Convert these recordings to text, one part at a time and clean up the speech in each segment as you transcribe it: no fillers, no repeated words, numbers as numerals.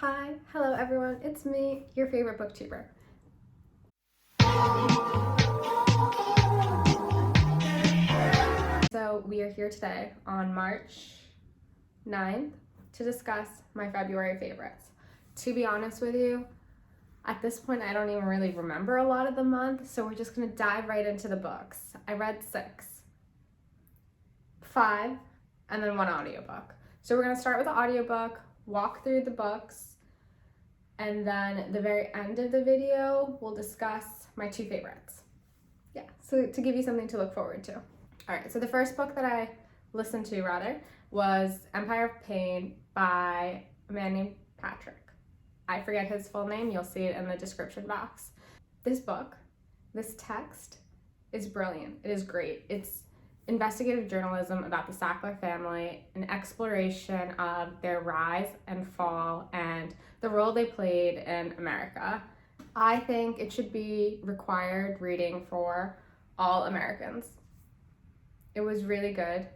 Hi, hello everyone, it's me, your favorite booktuber. So we are here today on March 9th to discuss my February favorites. To be honest with you, at this point I don't even really remember a lot of the month, so we're just gonna dive right into the books. I read 6, 5, and then 1 audiobook. So we're gonna start with the audiobook, walk through the books, and then at the very end of the video, we'll discuss my 2 favorites. Yeah, so to give you something to look forward to. All right, so the first book that I listened to, was Empire of Pain by a man named Patrick. I forget his full name, you'll see it in the description box. This book, this text is brilliant. It is great. It's investigative journalism about the Sackler family, an exploration of their rise and fall and the role they played in America. I think it should be required reading for all Americans. It was really good.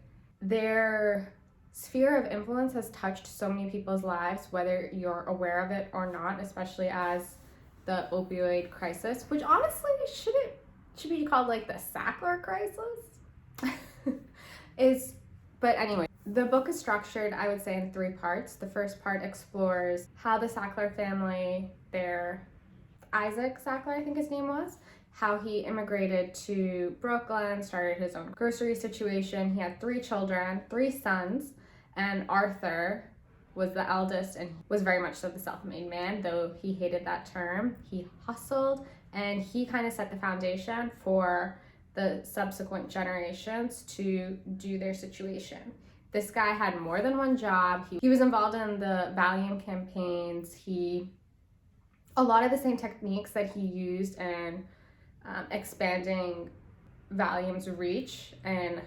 Their sphere of influence has touched so many people's lives, whether you're aware of it or not, especially as the opioid crisis, which honestly should be called like the Sackler crisis. But anyway, the book is structured, I would say, in 3 parts. The first part explores how the Sackler family, Isaac Sackler, I think his name was, how he immigrated to Brooklyn, started his own grocery situation. He had 3 children, 3 sons, and Arthur was the eldest and was very much so the self-made man, though he hated that term. He hustled, and he kind of set the foundation for the subsequent generations to do their situation. This guy had more than 1 job. He was involved in the Valium campaigns. A lot of the same techniques that he used in expanding Valium's reach in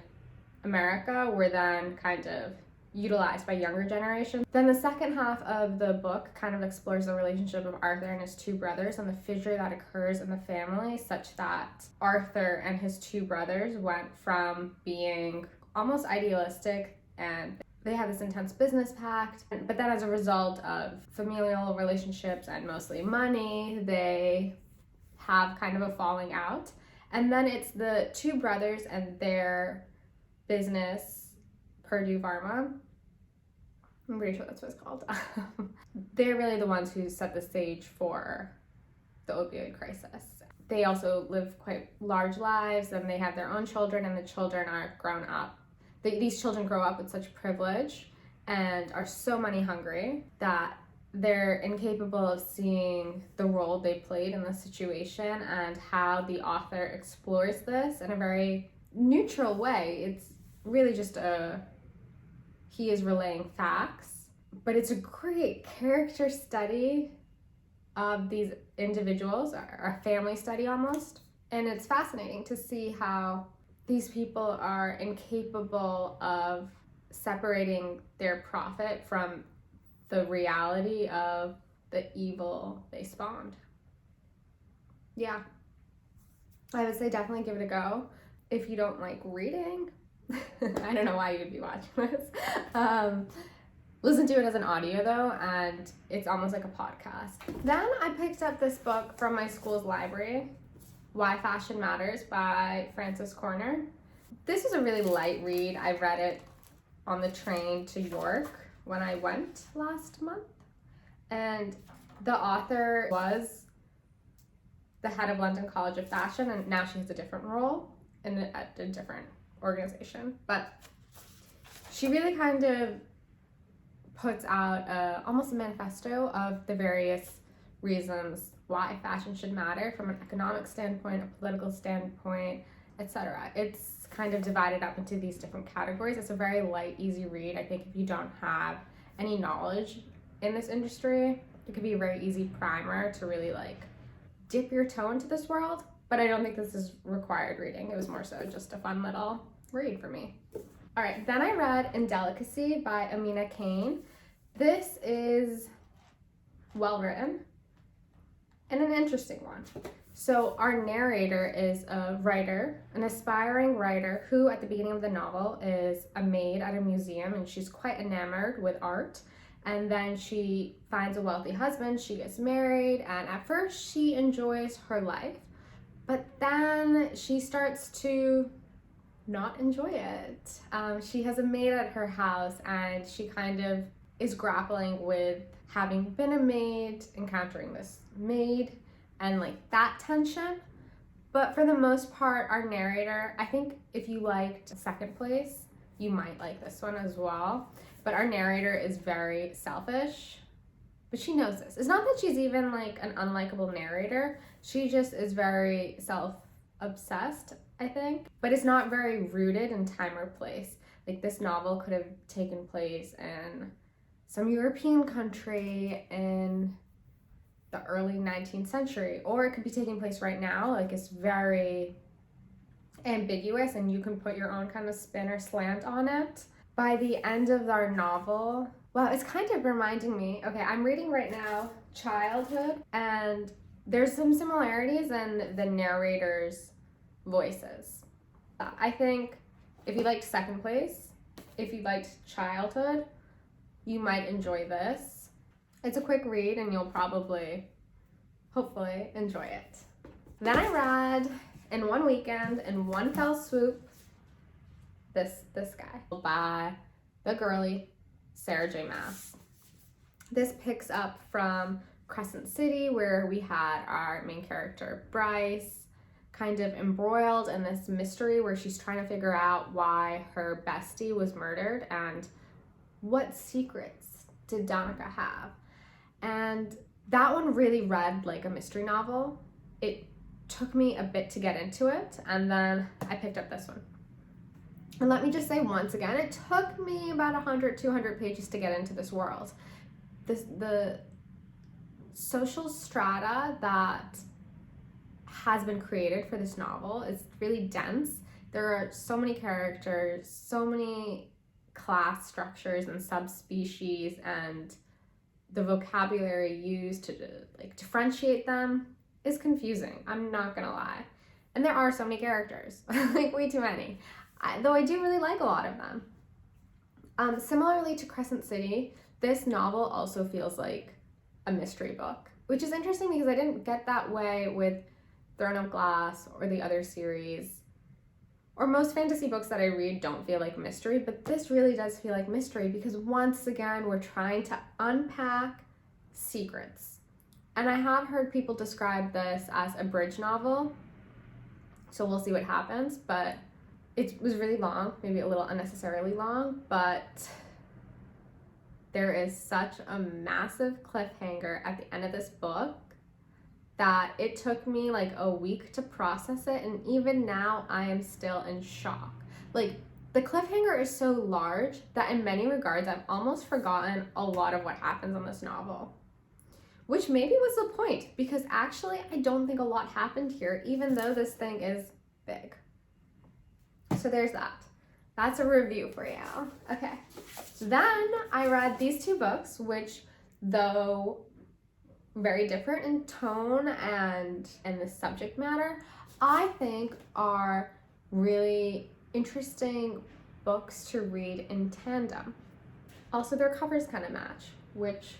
America were then kind of utilized by younger generations. Then the second half of the book kind of explores the relationship of Arthur and his 2 brothers and the fissure that occurs in the family, such that Arthur and his 2 brothers went from being almost idealistic and they had this intense business pact, but then as a result of familial relationships and mostly money, they have kind of a falling out. And then it's the 2 brothers and their business, Purdue Pharma. I'm pretty sure that's what it's called. They're really the ones who set the stage for the opioid crisis. They also live quite large lives and they have their own children, and the children are grown up. These children grow up with such privilege and are so money hungry that they're incapable of seeing the role they played in the situation, and how the author explores this in a very neutral way. It's really just he is relaying facts, but it's a great character study of these individuals, or a family study almost. And it's fascinating to see how these people are incapable of separating their profit from the reality of the evil they spawned. Yeah, I would say definitely give it a go. If you don't like reading, I don't know why you'd be watching this. Listen to it as an audio though, and it's almost like a podcast. Then I picked up this book from my school's library, Why Fashion Matters by Frances Corner. This was a really light read. I read it on the train to York when I went last month, and the author was the head of London College of Fashion, and now she has a different role at a different organization, but she really kind of puts out almost a manifesto of the various reasons why fashion should matter from an economic standpoint, a political standpoint, etc. It's kind of divided up into these different categories. It's a very light, easy read. I think if you don't have any knowledge in this industry, it could be a very easy primer to really like dip your toe into this world. But I don't think this is required reading. It was more so just a fun little read for me. All right, then I read Indelicacy by Amina Cain. This is well written and an interesting one. So our narrator is a writer, an aspiring writer who at the beginning of the novel is a maid at a museum, and she's quite enamored with art. And then she finds a wealthy husband, she gets married, and at first she enjoys her life, but then she starts to not enjoy it. She has a maid at her house, and she kind of is grappling with having been a maid, encountering this maid, and like that tension. But for the most part, our narrator, I think if you liked Second Place, you might like this one as well. But our narrator is very selfish, but she knows this. It's not that she's even like an unlikable narrator. She just is very self-obsessed, I think. But it's not very rooted in time or place. Like this novel could have taken place in some European country in the early 19th century, or it could be taking place right now. Like it's very ambiguous and you can put your own kind of spin or slant on it. By the end of our novel, well, it's kind of reminding me, okay, I'm reading right now Childhood, and there's some similarities in the narrator's voices. I think if you liked Second Place, if you liked Childhood, you might enjoy this. It's a quick read and you'll probably, hopefully, enjoy it. Then I read in one weekend, in one fell swoop, this guy by the girly Sarah J. Maas. This picks up from Crescent City, where we had our main character Bryce kind of embroiled in this mystery where she's trying to figure out why her bestie was murdered and what secrets did Danica have. And that one really read like a mystery novel. It took me a bit to get into it, and then I picked up this one. And let me just say once again, it took me about 100, 200 pages to get into this world. The social strata that has been created for this novel is really dense. There are so many characters, so many class structures and subspecies, and the vocabulary used to like differentiate them is confusing. I'm not gonna lie. And there are so many characters, like way too many. Though I do really like a lot of them. Similarly to Crescent City, this novel also feels like a mystery book, which is interesting because I didn't get that way with Throne of Glass or the other series. Or most fantasy books that I read don't feel like mystery, but this really does feel like mystery because once again, we're trying to unpack secrets. And I have heard people describe this as a bridge novel, so we'll see what happens, but it was really long, maybe a little unnecessarily long, but there is such a massive cliffhanger at the end of this book that it took me like a week to process it, and even now I am still in shock. Like, the cliffhanger is so large that in many regards I've almost forgotten a lot of what happens in this novel. Which maybe was the point, because actually I don't think a lot happened here, even though this thing is big. So there's that. That's a review for you. Okay. Then I read these two books, which, though very different in tone and in the subject matter, I think are really interesting books to read in tandem. Also, their covers kind of match, which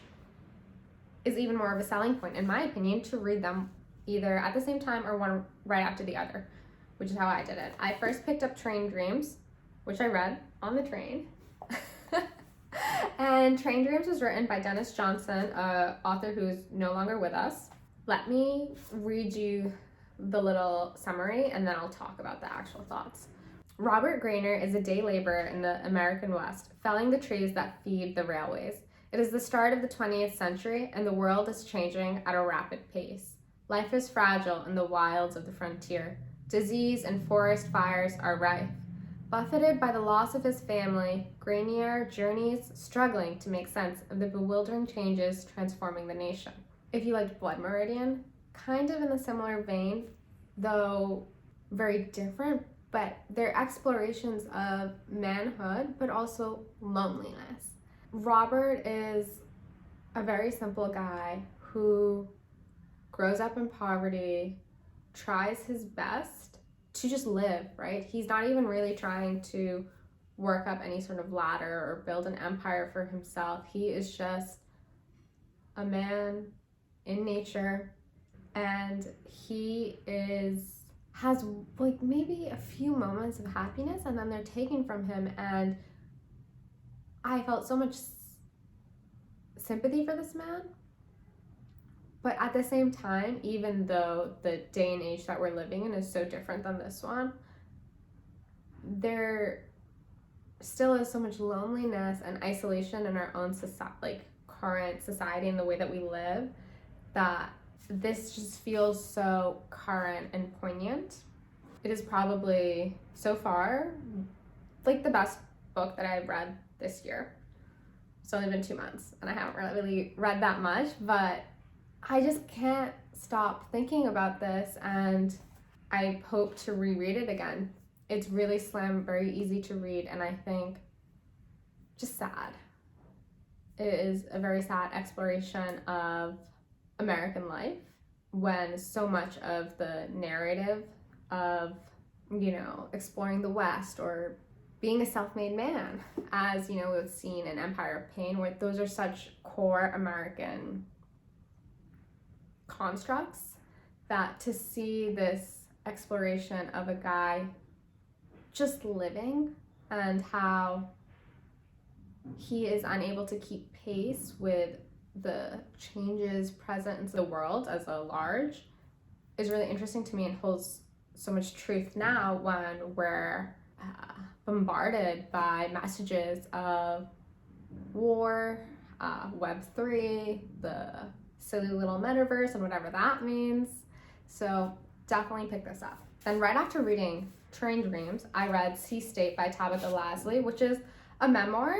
is even more of a selling point, in my opinion, to read them either at the same time or one right after the other, which is how I did it. I first picked up Train Dreams, which I read on the train. And Train Dreams was written by Denis Johnson, an author who's no longer with us. Let me read you the little summary and then I'll talk about the actual thoughts. Robert Grainer is a day laborer in the American West, felling the trees that feed the railways. It is the start of the 20th century and the world is changing at a rapid pace. Life is fragile in the wilds of the frontier. Disease and forest fires are rife. Buffeted by the loss of his family, Grainer journeys, struggling to make sense of the bewildering changes transforming the nation. If you liked Blood Meridian, kind of in a similar vein, though very different, but they're explorations of manhood, but also loneliness. Robert is a very simple guy who grows up in poverty, tries his best to just live, right? He's not even really trying to work up any sort of ladder or build an empire for himself. He is just a man in nature, and he has like maybe a few moments of happiness, and then they're taken from him. And I felt so much sympathy for this man. But at the same time, even though the day and age that we're living in is so different than this one, there still is so much loneliness and isolation in our own society, like current society and the way that we live, that this just feels so current and poignant. It is probably so far like the best book that I've read this year. It's only been 2 months and I haven't really read that much, but I just can't stop thinking about this, and I hope to reread it again. It's really slim, very easy to read, and I think just sad. It is a very sad exploration of American life when so much of the narrative of, you know, exploring the West or being a self-made man, as, you know, we've seen in Empire of Pain, where those are such core American constructs, that to see this exploration of a guy just living and how he is unable to keep pace with the changes present in the world as a large is really interesting to me, and holds so much truth now when we're bombarded by messages of war, Web3, the silly little metaverse, and whatever that means. So definitely pick this up. Then right after reading Train Dreams, I read Sea State by Tabitha Lasley, which is a memoir.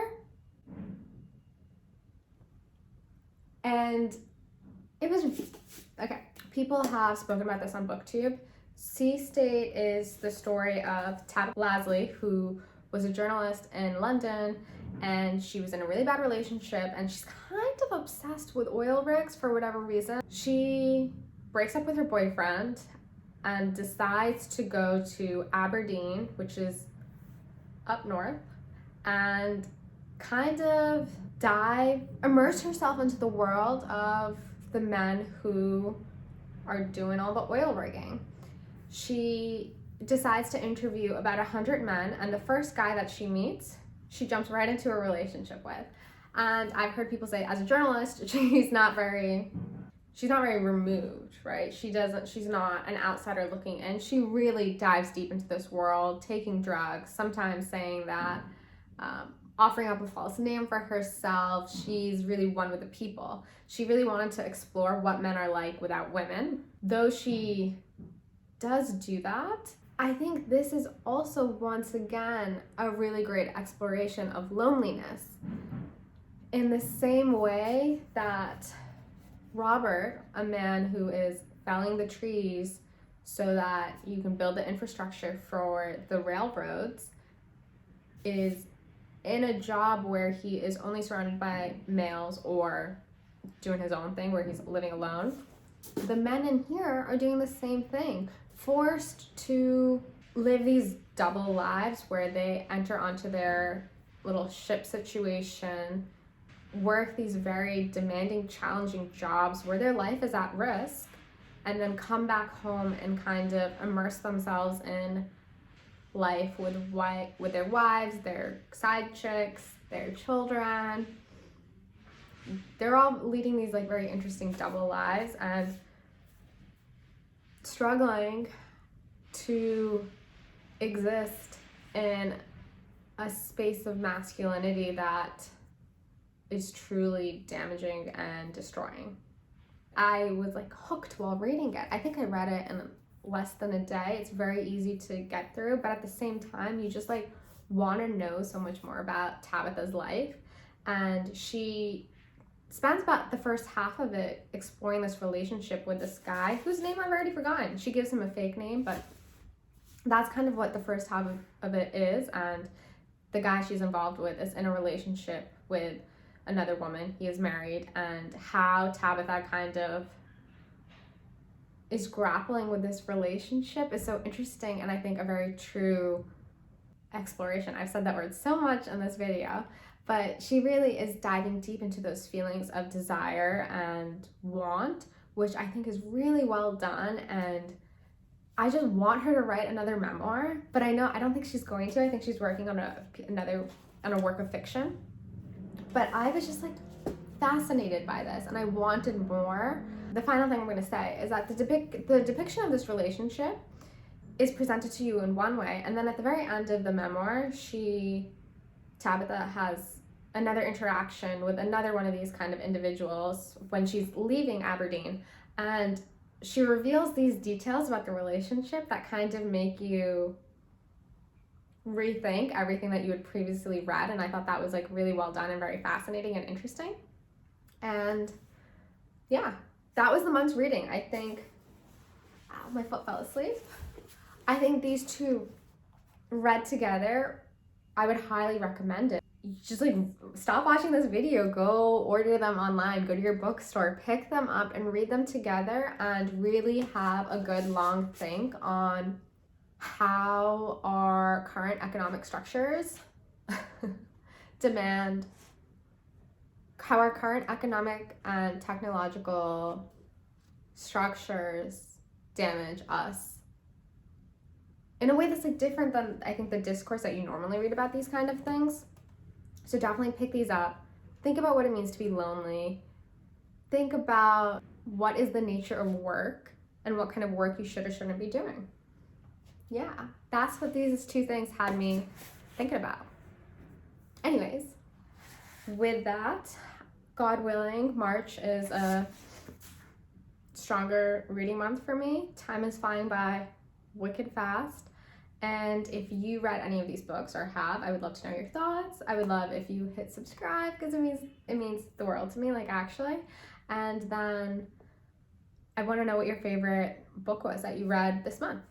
And it was, okay, people have spoken about this on BookTube. Sea State is the story of Tabitha Lasley, who was a journalist in London, and she was in a really bad relationship, and she's kind of obsessed with oil rigs for whatever reason. She breaks up with her boyfriend and decides to go to Aberdeen, which is up north, and kind of immerse herself into the world of the men who are doing all the oil rigging. She decides to interview about 100 men, and the first guy that she meets, she jumps right into a relationship with. And I've heard people say, as a journalist, she's not very removed, right? She's not an outsider looking in. She really dives deep into this world, taking drugs, sometimes saying that, offering up a false name for herself. She's really one with the people. She really wanted to explore what men are like without women. Though she does do that, I think this is also, once again, a really great exploration of loneliness. In the same way that Robert, a man who is felling the trees so that you can build the infrastructure for the railroads, is in a job where he is only surrounded by males or doing his own thing, where he's living alone. The men in here are doing the same thing, forced to live these double lives where they enter onto their little ship situation, work these very demanding, challenging jobs where their life is at risk, and then come back home and kind of immerse themselves in life with their wives, their side chicks, their children. They're all leading these like very interesting double lives and struggling to exist in a space of masculinity that is truly damaging and destroying. I was like hooked while reading it. I think I read it in less than a day. It's very easy to get through, but at the same time, you just like want to know so much more about Tabitha's life. And she spends about the first half of it exploring this relationship with this guy whose name I've already forgotten. She gives him a fake name, but that's kind of what the first half of it is. And the guy she's involved with is in a relationship with another woman. He is married, and how Tabitha kind of is grappling with this relationship is so interesting, and I think a very true exploration. I've said that word so much in this video, but she really is diving deep into those feelings of desire and want, which I think is really well done. And I just want her to write another memoir, but I don't think she's going to. I think she's working on a work of fiction. But I was just like fascinated by this, and I wanted more. The final thing I'm going to say is that the depiction of this relationship is presented to you in one way, and then at the very end of the memoir, Tabitha has another interaction with another one of these kind of individuals when she's leaving Aberdeen, and she reveals these details about the relationship that kind of make you rethink everything that you had previously read, and I thought that was like really well done and very fascinating and interesting. And yeah, that was the month's reading. I think, ow, my foot fell asleep. I think these two read together, I would highly recommend it. Just like stop watching this video, go order them online, go to your bookstore, pick them up and read them together, and really have a good long think on how our current economic structures how our current economic and technological structures damage us in a way that's like different than I think the discourse that you normally read about these kind of things. So definitely pick these up. Think about what it means to be lonely. Think about what is the nature of work and what kind of work you should or shouldn't be doing. Yeah, that's what these two things had me thinking about. Anyways, with that, God willing, March is a stronger reading month for me. Time is flying by wicked fast. And if you read any of these books or have, I would love to know your thoughts. I would love if you hit subscribe because it means the world to me, like actually. And then I want to know what your favorite book was that you read this month.